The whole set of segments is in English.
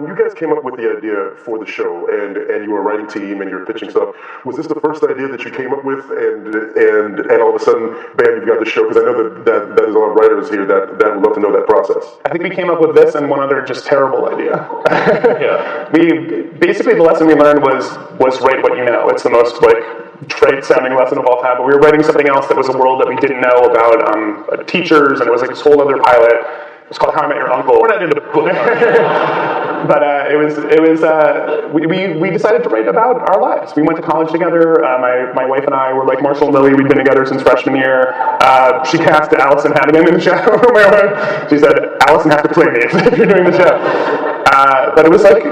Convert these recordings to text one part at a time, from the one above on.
When you guys came up with the idea for the show, and you were a writing team and you were pitching stuff, was this the first idea that you came up with, and all of a sudden, bam, you've got the show? Because I know that there's a lot of writers here that would love to know that process. I think we came up with this and one other just terrible idea. Yeah. Basically the lesson we learned was write what you know. It's the most trite sounding lesson of all time, but we were writing something else that was a world that we didn't know about teachers, and it was like this whole other pilot. It was called How I Met Your Uncle. We're not into the book. But we decided to write about our lives. We went to college together. My wife and I were like Marshall and Lily. We'd been together since freshman year. She cast Allison Hannigan in the show. She said, Allison has to play me if you're doing the show. But it was like,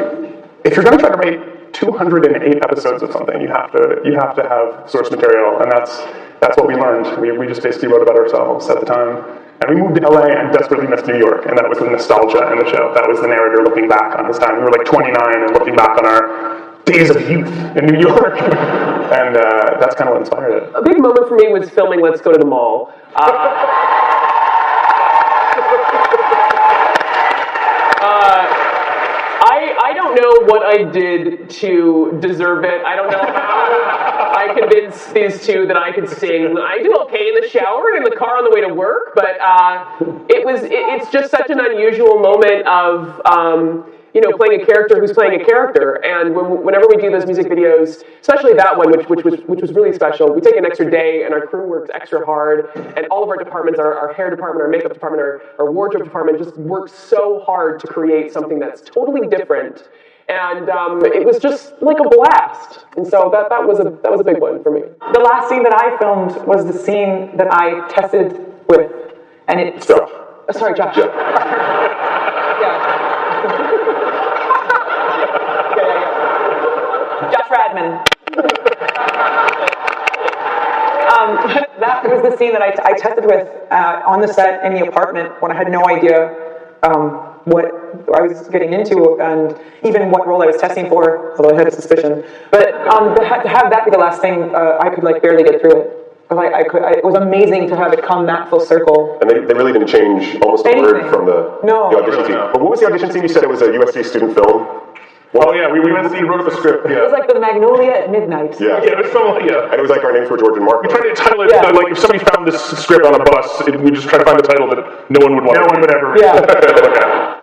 if you're going to try to write 208 episodes of something, you have to have source material, and that's what we learned. We just basically wrote about ourselves at the time. And we moved to LA and desperately missed New York, and that was the nostalgia in the show. That was the narrator looking back on his time. We were like 29 and looking back on our days of youth in New York. And that's kind of what inspired it. A big moment for me was filming Let's Go to the Mall. I don't know what I did to deserve it. I don't know how I convinced these two that I could sing. I do okay in the shower and in the car on the way to work, but it's just such an unusual moment of playing a character who's playing a character. And whenever we do those music videos, especially that one, which was really special, we take an extra day and our crew works extra hard, and all of our departments, our hair department, our makeup department, our wardrobe department, just works so hard to create something that's totally different. And it was just like a blast. And so that was a big one for me. The last scene that I filmed was the scene that I tested with, and it's Josh. Sorry, Josh. Yeah. Josh Radman. That was the scene that I tested with on the set in the apartment when I had no idea what I was getting into and even what role I was testing for, although I had a suspicion. But to have that be the last thing, I could barely get through it. It was amazing to have it come that full circle. And they really didn't change almost a word from the audition scene. But what was the audition scene? You said it was a USC student film. Oh yeah, we went to see, wrote up a script. Yeah. It was like the Magnolia at Midnight. Yeah, it was so, yeah. And it was like our names were George and Mark. We tried to title it like if somebody found this script on a bus, we just try to find a title that no one would want. No one would ever look at.